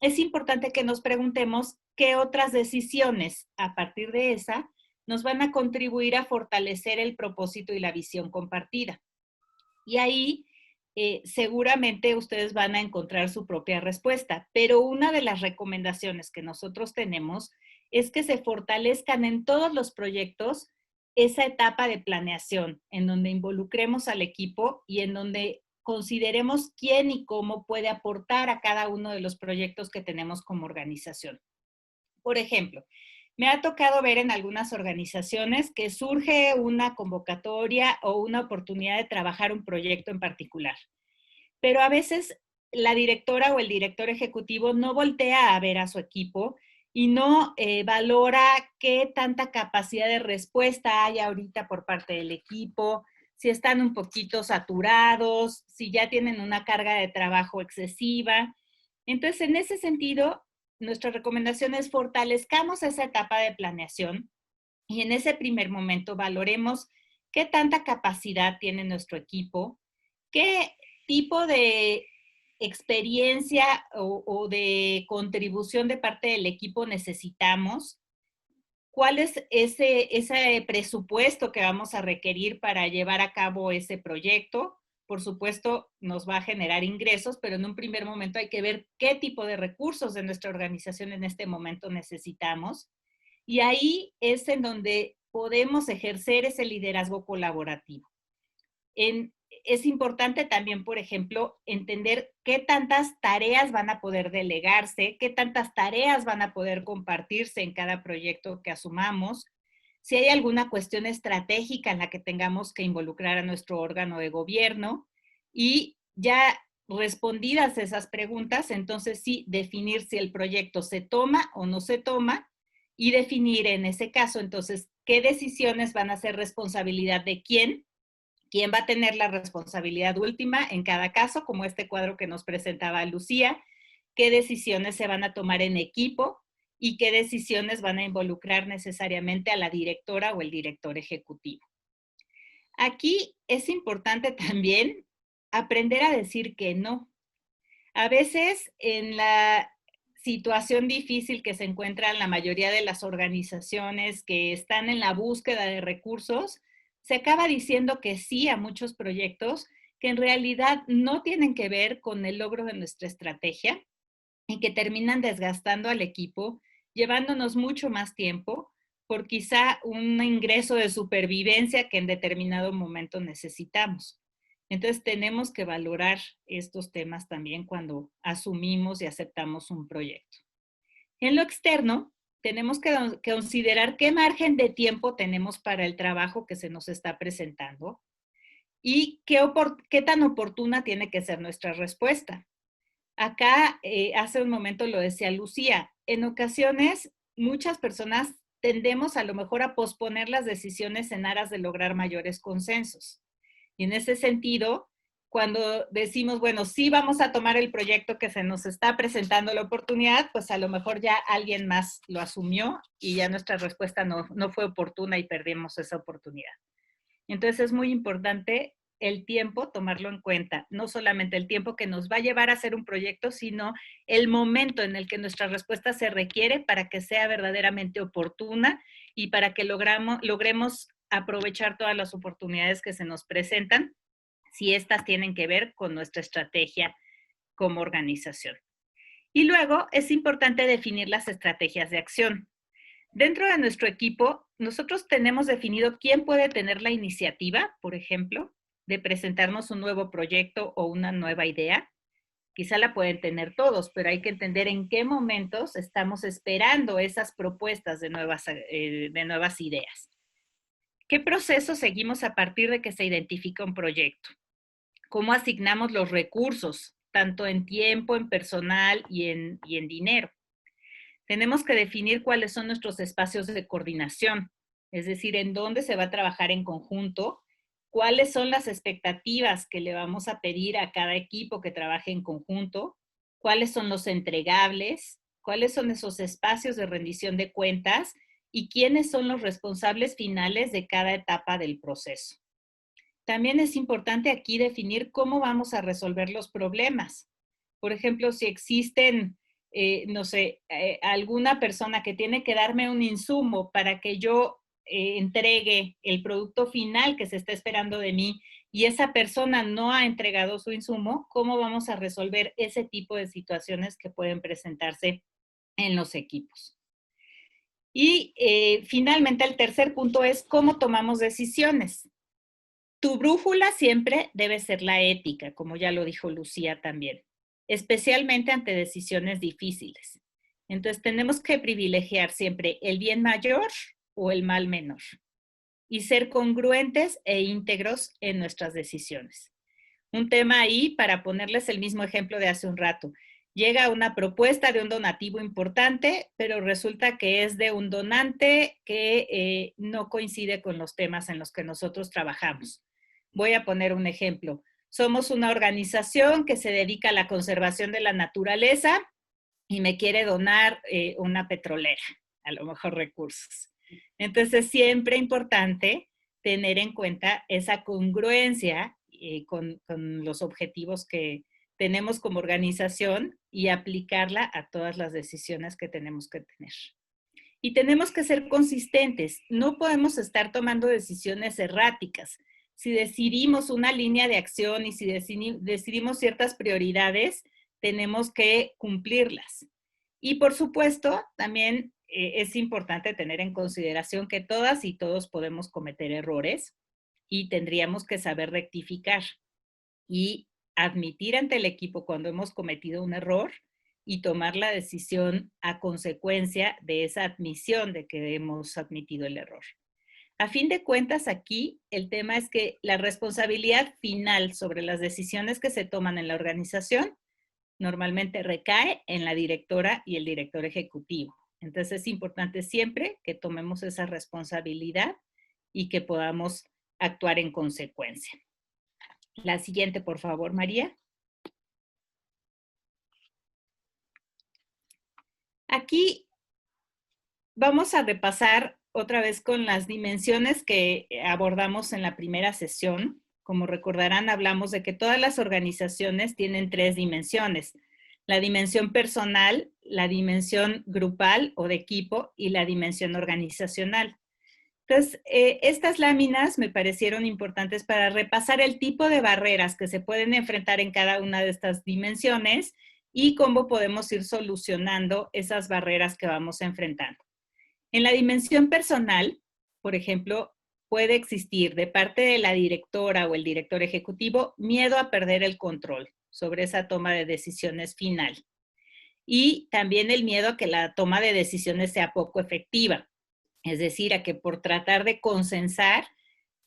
es importante que nos preguntemos qué otras decisiones a partir de esa nos van a contribuir a fortalecer el propósito y la visión compartida. Y ahí seguramente ustedes van a encontrar su propia respuesta, pero una de las recomendaciones que nosotros tenemos es que se fortalezcan en todos los proyectos esa etapa de planeación, en donde involucremos al equipo y en donde consideremos quién y cómo puede aportar a cada uno de los proyectos que tenemos como organización. Por ejemplo, me ha tocado ver en algunas organizaciones que surge una convocatoria o una oportunidad de trabajar un proyecto en particular, pero a veces la directora o el director ejecutivo no voltea a ver a su equipo y no valora qué tanta capacidad de respuesta hay ahorita por parte del equipo, si están un poquito saturados, si ya tienen una carga de trabajo excesiva. Entonces, en ese sentido, nuestra recomendación es fortalezcamos esa etapa de planeación y en ese primer momento valoremos qué tanta capacidad tiene nuestro equipo, qué tipo de experiencia o de contribución de parte del equipo necesitamos, cuál es ese presupuesto que vamos a requerir para llevar a cabo ese proyecto. Por supuesto, nos va a generar ingresos, pero en un primer momento hay que ver qué tipo de recursos de nuestra organización en este momento necesitamos. Y ahí es en donde podemos ejercer ese liderazgo colaborativo. Es importante también, por ejemplo, entender qué tantas tareas van a poder delegarse, qué tantas tareas van a poder compartirse en cada proyecto que asumamos, si hay alguna cuestión estratégica en la que tengamos que involucrar a nuestro órgano de gobierno y ya respondidas esas preguntas, entonces sí, definir si el proyecto se toma o no se toma y definir en ese caso, entonces, qué decisiones van a ser responsabilidad de quién va a tener la responsabilidad última en cada caso, como este cuadro que nos presentaba Lucía, qué decisiones se van a tomar en equipo y qué decisiones van a involucrar necesariamente a la directora o el director ejecutivo. Aquí es importante también aprender a decir que no. A veces en la situación difícil que se encuentran la mayoría de las organizaciones que están en la búsqueda de recursos, se acaba diciendo que sí a muchos proyectos que en realidad no tienen que ver con el logro de nuestra estrategia y que terminan desgastando al equipo, llevándonos mucho más tiempo por quizá un ingreso de supervivencia que en determinado momento necesitamos. Entonces tenemos que valorar estos temas también cuando asumimos y aceptamos un proyecto. En lo externo, tenemos que considerar qué margen de tiempo tenemos para el trabajo que se nos está presentando y qué tan oportuna tiene que ser nuestra respuesta. Acá, hace un momento lo decía Lucía, en ocasiones muchas personas tendemos a lo mejor a posponer las decisiones en aras de lograr mayores consensos. Y en ese sentido, cuando decimos, bueno, sí vamos a tomar el proyecto que se nos está presentando la oportunidad, pues a lo mejor ya alguien más lo asumió y ya nuestra respuesta no fue oportuna y perdimos esa oportunidad. Entonces es muy importante el tiempo, tomarlo en cuenta, no solamente el tiempo que nos va a llevar a hacer un proyecto, sino el momento en el que nuestra respuesta se requiere para que sea verdaderamente oportuna y para que logremos aprovechar todas las oportunidades que se nos presentan si estas tienen que ver con nuestra estrategia como organización. Y luego es importante definir las estrategias de acción. Dentro de nuestro equipo, nosotros tenemos definido quién puede tener la iniciativa, por ejemplo, de presentarnos un nuevo proyecto o una nueva idea. Quizá la pueden tener todos, pero hay que entender en qué momentos estamos esperando esas propuestas de nuevas ideas. ¿Qué proceso seguimos a partir de que se identifica un proyecto? ¿Cómo asignamos los recursos, tanto en tiempo, en personal y en dinero? Tenemos que definir cuáles son nuestros espacios de coordinación, es decir, en dónde se va a trabajar en conjunto, cuáles son las expectativas que le vamos a pedir a cada equipo que trabaje en conjunto, cuáles son los entregables, cuáles son esos espacios de rendición de cuentas y quiénes son los responsables finales de cada etapa del proceso. También es importante aquí definir cómo vamos a resolver los problemas. Por ejemplo, si existen, no sé, alguna persona que tiene que darme un insumo para que yo entregue el producto final que se está esperando de mí y esa persona no ha entregado su insumo, ¿cómo vamos a resolver ese tipo de situaciones que pueden presentarse en los equipos? Y finalmente, el tercer punto es cómo tomamos decisiones. Tu brújula siempre debe ser la ética, como ya lo dijo Lucía también, especialmente ante decisiones difíciles. Entonces tenemos que privilegiar siempre el bien mayor o el mal menor y ser congruentes e íntegros en nuestras decisiones. Un tema ahí, para ponerles el mismo ejemplo de hace un rato, llega una propuesta de un donativo importante, pero resulta que es de un donante que no coincide con los temas en los que nosotros trabajamos. Voy a poner un ejemplo. Somos una organización que se dedica a la conservación de la naturaleza y me quiere donar una petrolera, a lo mejor recursos. Entonces, siempre importante tener en cuenta esa congruencia con los objetivos que tenemos como organización y aplicarla a todas las decisiones que tenemos que tener. Y tenemos que ser consistentes. No podemos estar tomando decisiones erráticas. Si decidimos una línea de acción y si decidimos ciertas prioridades, tenemos que cumplirlas. Y por supuesto, también es importante tener en consideración que todas y todos podemos cometer errores y tendríamos que saber rectificar y admitir ante el equipo cuando hemos cometido un error y tomar la decisión a consecuencia de esa admisión de que hemos admitido el error. A fin de cuentas, aquí el tema es que la responsabilidad final sobre las decisiones que se toman en la organización normalmente recae en la directora y el director ejecutivo. Entonces es importante siempre que tomemos esa responsabilidad y que podamos actuar en consecuencia. La siguiente, por favor, María. Aquí vamos a repasar otra vez con las dimensiones que abordamos en la primera sesión. Como recordarán, hablamos de que todas las organizaciones tienen 3 dimensiones. La dimensión personal, la dimensión grupal o de equipo y la dimensión organizacional. Entonces, estas láminas me parecieron importantes para repasar el tipo de barreras que se pueden enfrentar en cada una de estas dimensiones y cómo podemos ir solucionando esas barreras que vamos enfrentando. En la dimensión personal, por ejemplo, puede existir de parte de la directora o el director ejecutivo miedo a perder el control sobre esa toma de decisiones final. Y también el miedo a que la toma de decisiones sea poco efectiva. Es decir, a que por tratar de consensar,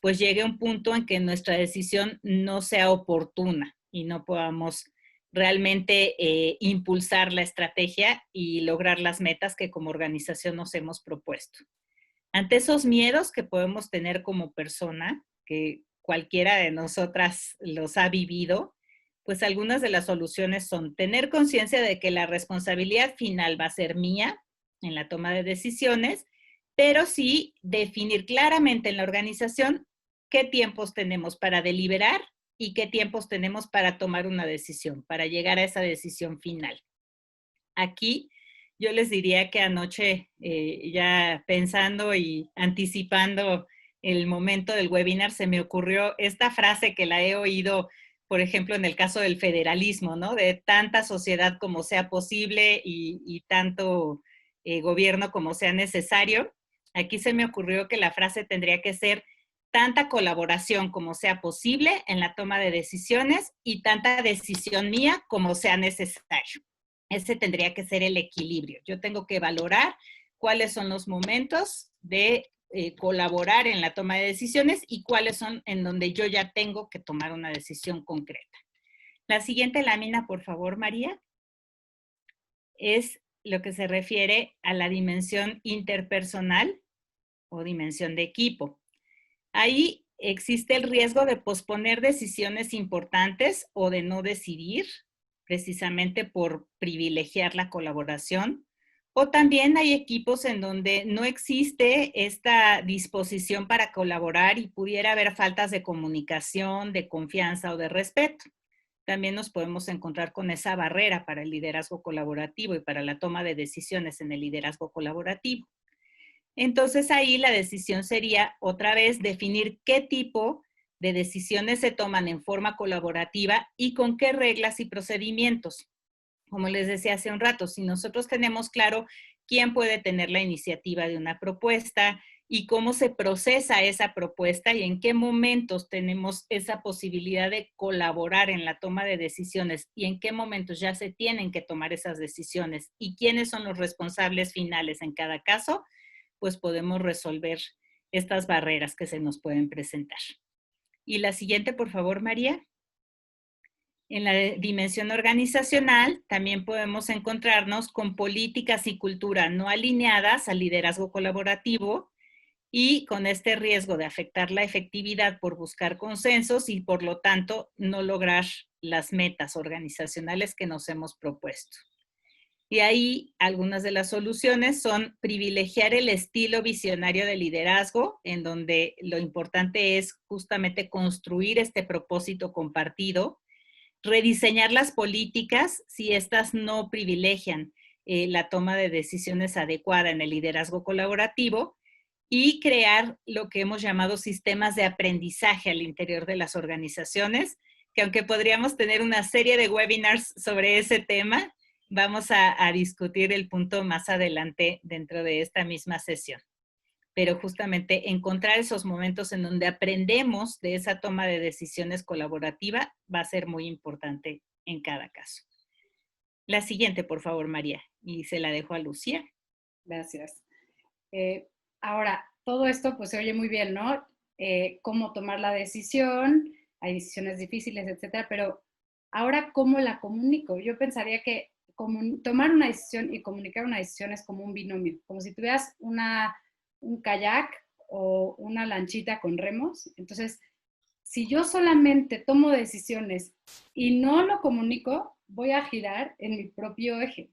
pues llegue un punto en que nuestra decisión no sea oportuna y no podamos realmente impulsar la estrategia y lograr las metas que como organización nos hemos propuesto. Ante esos miedos que podemos tener como persona, que cualquiera de nosotras los ha vivido, pues algunas de las soluciones son tener conciencia de que la responsabilidad final va a ser mía en la toma de decisiones, pero sí definir claramente en la organización qué tiempos tenemos para deliberar y qué tiempos tenemos para tomar una decisión, para llegar a esa decisión final. Aquí yo les diría que anoche, ya pensando y anticipando el momento del webinar, se me ocurrió esta frase que la he oído, por ejemplo, en el caso del federalismo, ¿no? De tanta sociedad como sea posible y tanto gobierno como sea necesario. Aquí se me ocurrió que la frase tendría que ser tanta colaboración como sea posible en la toma de decisiones y tanta decisión mía como sea necesario. Ese tendría que ser el equilibrio. Yo tengo que valorar cuáles son los momentos de colaborar en la toma de decisiones y cuáles son en donde yo ya tengo que tomar una decisión concreta. La siguiente lámina, por favor, María, es lo que se refiere a la dimensión interpersonal o dimensión de equipo. Ahí existe el riesgo de posponer decisiones importantes o de no decidir, precisamente por privilegiar la colaboración. O también hay equipos en donde no existe esta disposición para colaborar y pudiera haber faltas de comunicación, de confianza o de respeto. También nos podemos encontrar con esa barrera para el liderazgo colaborativo y para la toma de decisiones en el liderazgo colaborativo. Entonces ahí la decisión sería otra vez definir qué tipo de decisiones se toman en forma colaborativa y con qué reglas y procedimientos. Como les decía hace un rato, si nosotros tenemos claro quién puede tener la iniciativa de una propuesta y cómo se procesa esa propuesta y en qué momentos tenemos esa posibilidad de colaborar en la toma de decisiones y en qué momentos ya se tienen que tomar esas decisiones y quiénes son los responsables finales en cada caso, pues podemos resolver estas barreras que se nos pueden presentar. Y la siguiente, por favor, María. En la dimensión organizacional también podemos encontrarnos con políticas y cultura no alineadas al liderazgo colaborativo y con este riesgo de afectar la efectividad por buscar consensos y por lo tanto no lograr las metas organizacionales que nos hemos propuesto. Y ahí algunas de las soluciones son privilegiar el estilo visionario de liderazgo, en donde lo importante es justamente construir este propósito compartido, rediseñar las políticas si estas no privilegian la toma de decisiones adecuada en el liderazgo colaborativo y crear lo que hemos llamado sistemas de aprendizaje al interior de las organizaciones, que aunque podríamos tener una serie de webinars sobre ese tema, vamos a discutir el punto más adelante dentro de esta misma sesión. Pero justamente encontrar esos momentos en donde aprendemos de esa toma de decisiones colaborativa va a ser muy importante en cada caso. La siguiente, por favor, María, y se la dejo a Lucía. Gracias. Ahora, todo esto pues se oye muy bien, ¿no? Cómo tomar la decisión, hay decisiones difíciles, etcétera, pero ahora, ¿cómo la comunico? Yo pensaría que tomar una decisión y comunicar una decisión es como un binomio, como si tuvieras un kayak o una lanchita con remos. Entonces, si yo solamente tomo decisiones y no lo comunico, voy a girar en mi propio eje.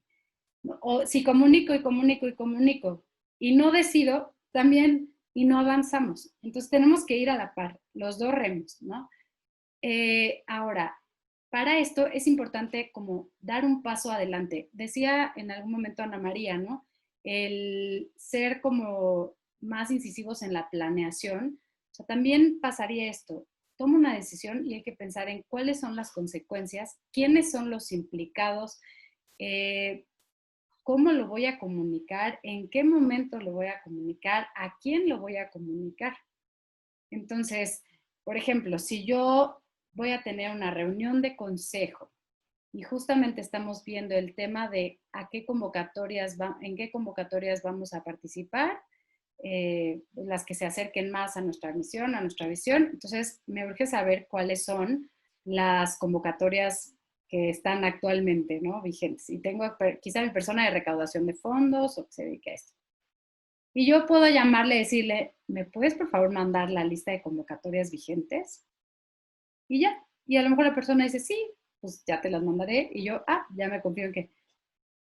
O si comunico y comunico y comunico y no decido, también y no avanzamos. Entonces tenemos que ir a la par, los dos remos, ¿no? Ahora, para esto es importante como dar un paso adelante. Decía en algún momento Ana María, ¿no? El ser como más incisivos en la planeación. O sea, también pasaría esto. Tomo una decisión y hay que pensar en cuáles son las consecuencias, quiénes son los implicados, cómo lo voy a comunicar, en qué momento lo voy a comunicar, a quién lo voy a comunicar. Entonces, por ejemplo, si yo voy a tener una reunión de consejo y justamente estamos viendo el tema de en qué convocatorias vamos a participar, las que se acerquen más a nuestra misión, a nuestra visión. Entonces, me urge saber cuáles son las convocatorias que están actualmente, ¿no? Vigentes. Y tengo quizá mi persona de recaudación de fondos o que se dedique a esto. Y yo puedo llamarle y decirle, ¿me puedes por favor mandar la lista de convocatorias vigentes? Y ya. Y a lo mejor la persona dice, sí, pues ya te las mandaré. Y yo, ya me confío en que.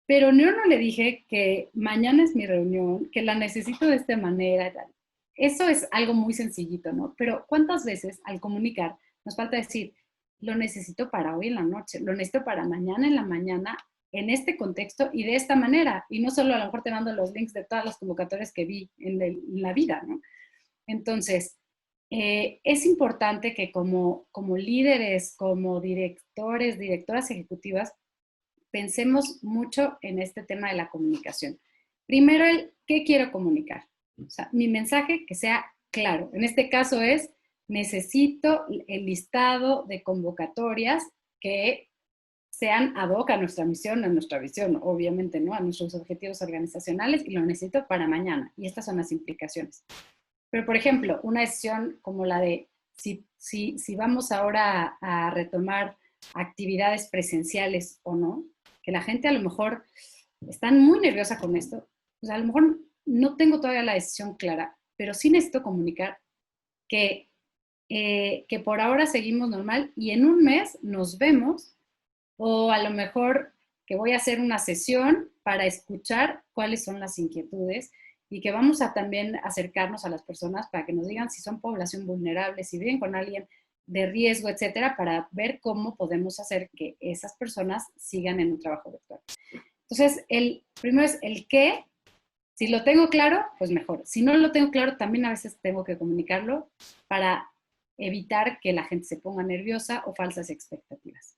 Pero yo no le dije que mañana es mi reunión, que la necesito de esta manera. Tal. Eso es algo muy sencillito, ¿no? Pero ¿cuántas veces al comunicar nos falta decir, lo necesito para hoy en la noche, lo necesito para mañana en la mañana, en este contexto y de esta manera? Y no solo a lo mejor te mando los links de todas las convocatorias que vi en la vida, ¿no? Entonces, es importante que como líderes, como directores, directoras ejecutivas, pensemos mucho en este tema de la comunicación. Primero, el qué quiero comunicar. O sea, mi mensaje que sea claro. En este caso es, necesito el listado de convocatorias que sean ad hoc a nuestra misión, a nuestra visión, obviamente, ¿no? A nuestros objetivos organizacionales y lo necesito para mañana. Y estas son las implicaciones. Pero, por ejemplo, una decisión como la de si vamos ahora a retomar actividades presenciales o no, que la gente a lo mejor está muy nerviosa con esto, pues a lo mejor no tengo todavía la decisión clara, pero sí necesito comunicar que, que por ahora seguimos normal y en un mes nos vemos o a lo mejor que voy a hacer una sesión para escuchar cuáles son las inquietudes y que vamos a también acercarnos a las personas para que nos digan si son población vulnerable, si viven con alguien de riesgo, etcétera, para ver cómo podemos hacer que esas personas sigan en un trabajo virtual. Entonces, el primero es el qué. Si lo tengo claro, pues mejor. Si no lo tengo claro, también a veces tengo que comunicarlo para evitar que la gente se ponga nerviosa o falsas expectativas.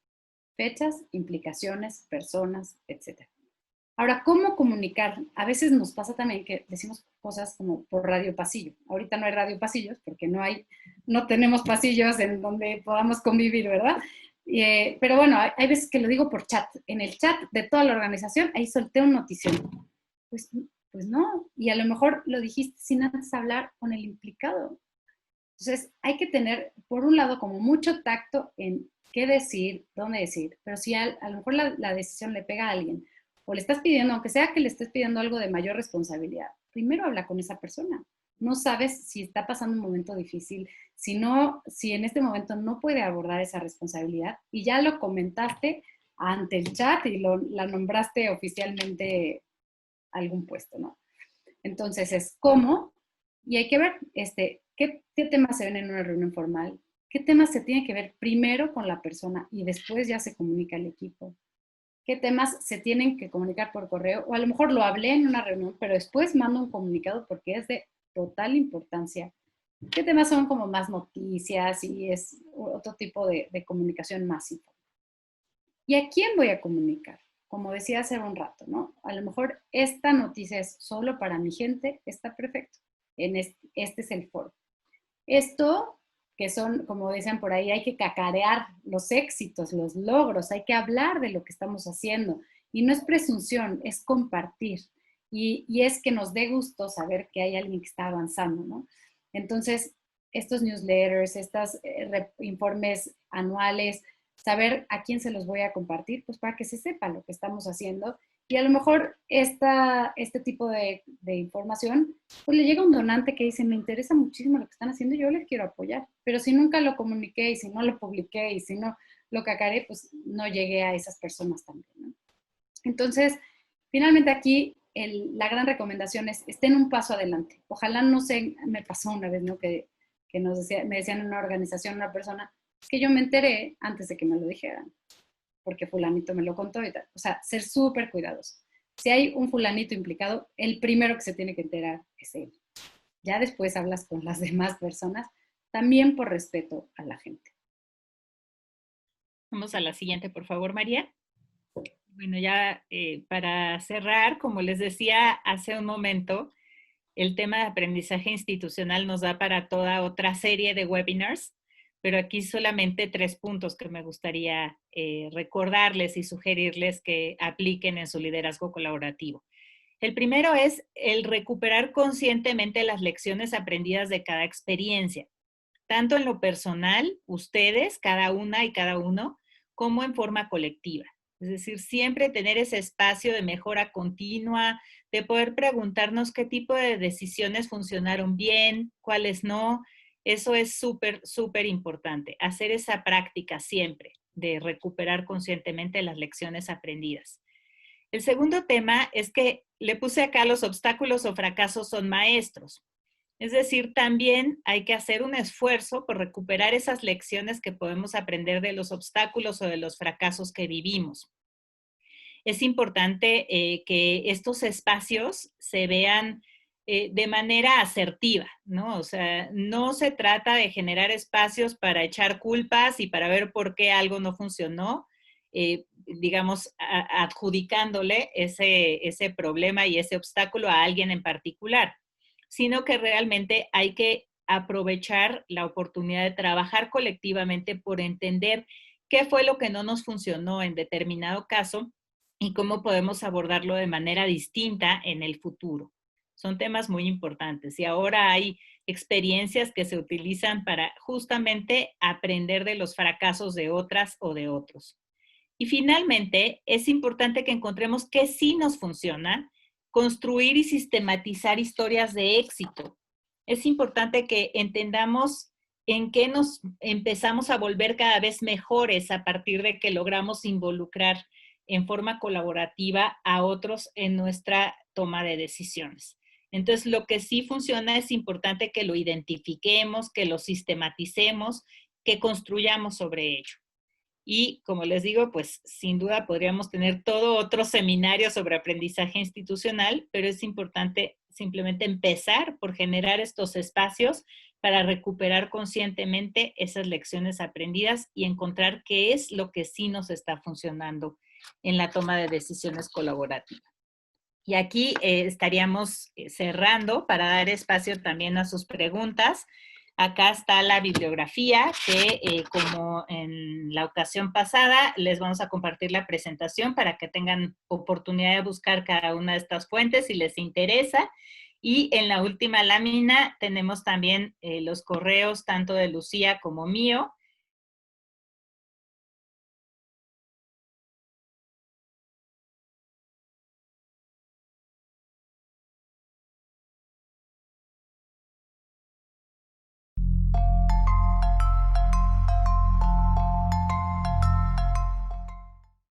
Fechas, implicaciones, personas, etcétera. Ahora, ¿cómo comunicar? A veces nos pasa también que decimos cosas como por radio pasillo. Ahorita no hay radio pasillos porque no tenemos pasillos en donde podamos convivir, ¿verdad? Pero bueno, hay veces que lo digo por chat. En el chat de toda la organización, ahí solté un notición. Pues, pues no, y a lo mejor lo dijiste sin antes hablar con el implicado. Entonces, hay que tener, por un lado, como mucho tacto en qué decir, dónde decir, pero si a lo mejor la decisión le pega a alguien o le estás pidiendo, aunque sea que le estés pidiendo algo de mayor responsabilidad, primero habla con esa persona. No sabes si está pasando un momento difícil, si en este momento no puede abordar esa responsabilidad y ya lo comentaste ante el chat y la nombraste oficialmente a algún puesto, ¿no? Entonces es cómo, y hay que ver qué temas se ven en una reunión formal, qué temas se tiene que ver primero con la persona y después ya se comunica al equipo, qué temas se tienen que comunicar por correo, o a lo mejor lo hablé en una reunión, pero después mando un comunicado porque es de total importancia. ¿Qué temas son como más noticias y es otro tipo de comunicación más importante? ¿Y a quién voy a comunicar? Como decía hace un rato, ¿no? A lo mejor esta noticia es solo para mi gente, está perfecto. Este es el foro. Esto, que son, como decían por ahí, hay que cacarear los éxitos, los logros, hay que hablar de lo que estamos haciendo. Y no es presunción, es compartir. Y es que nos dé gusto saber que hay alguien que está avanzando, ¿no? Entonces, estos newsletters, estos informes anuales, saber a quién se los voy a compartir, pues para que se sepa lo que estamos haciendo. Y a lo mejor este tipo de información, pues le llega un donante que dice, me interesa muchísimo lo que están haciendo, yo les quiero apoyar. Pero si nunca lo comuniqué y si no lo publiqué y si no lo cacaré, pues no llegué a esas personas también, ¿no? Entonces, finalmente aquí la gran recomendación es estén un paso adelante. Ojalá no sé, me pasó una vez, ¿no? Que me decían en una organización, una persona, que yo me enteré antes de que me lo dijeran, porque fulanito me lo contó y tal. O sea, ser súper cuidadoso. Si hay un fulanito implicado, el primero que se tiene que enterar es él. Ya después hablas con las demás personas, también por respeto a la gente. Vamos a la siguiente, por favor, María. Bueno, ya para cerrar, como les decía hace un momento, el tema de aprendizaje institucional nos da para toda otra serie de webinars, pero aquí solamente 3 puntos que me gustaría recordarles y sugerirles que apliquen en su liderazgo colaborativo. El primero es el recuperar conscientemente las lecciones aprendidas de cada experiencia, tanto en lo personal, ustedes, cada una y cada uno, como en forma colectiva. Es decir, siempre tener ese espacio de mejora continua, de poder preguntarnos qué tipo de decisiones funcionaron bien, cuáles no. Eso es súper, súper importante. Hacer esa práctica siempre de recuperar conscientemente las lecciones aprendidas. El segundo tema es que le puse acá los obstáculos o fracasos son maestros. Es decir, también hay que hacer un esfuerzo por recuperar esas lecciones que podemos aprender de los obstáculos o de los fracasos que vivimos. Es importante que estos espacios se vean de manera asertiva, ¿no? O sea, no se trata de generar espacios para echar culpas y para ver por qué algo no funcionó, digamos, adjudicándole ese problema y ese obstáculo a alguien en particular, sino que realmente hay que aprovechar la oportunidad de trabajar colectivamente por entender qué fue lo que no nos funcionó en determinado caso y cómo podemos abordarlo de manera distinta en el futuro. Son temas muy importantes y ahora hay experiencias que se utilizan para justamente aprender de los fracasos de otras o de otros. Y finalmente, es importante que encontremos qué sí nos funciona, construir y sistematizar historias de éxito. Es importante que entendamos en qué nos empezamos a volver cada vez mejores a partir de que logramos involucrar en forma colaborativa a otros en nuestra toma de decisiones. Entonces, lo que sí funciona es importante que lo identifiquemos, que lo sistematicemos, que construyamos sobre ello. Y como les digo, pues sin duda podríamos tener todo otro seminario sobre aprendizaje institucional, pero es importante simplemente empezar por generar estos espacios para recuperar conscientemente esas lecciones aprendidas y encontrar qué es lo que sí nos está funcionando en la toma de decisiones colaborativa. Y aquí estaríamos cerrando para dar espacio también a sus preguntas. Acá está la bibliografía que, como en la ocasión pasada, les vamos a compartir la presentación para que tengan oportunidad de buscar cada una de estas fuentes si les interesa. Y en la última lámina tenemos también los correos tanto de Lucía como mío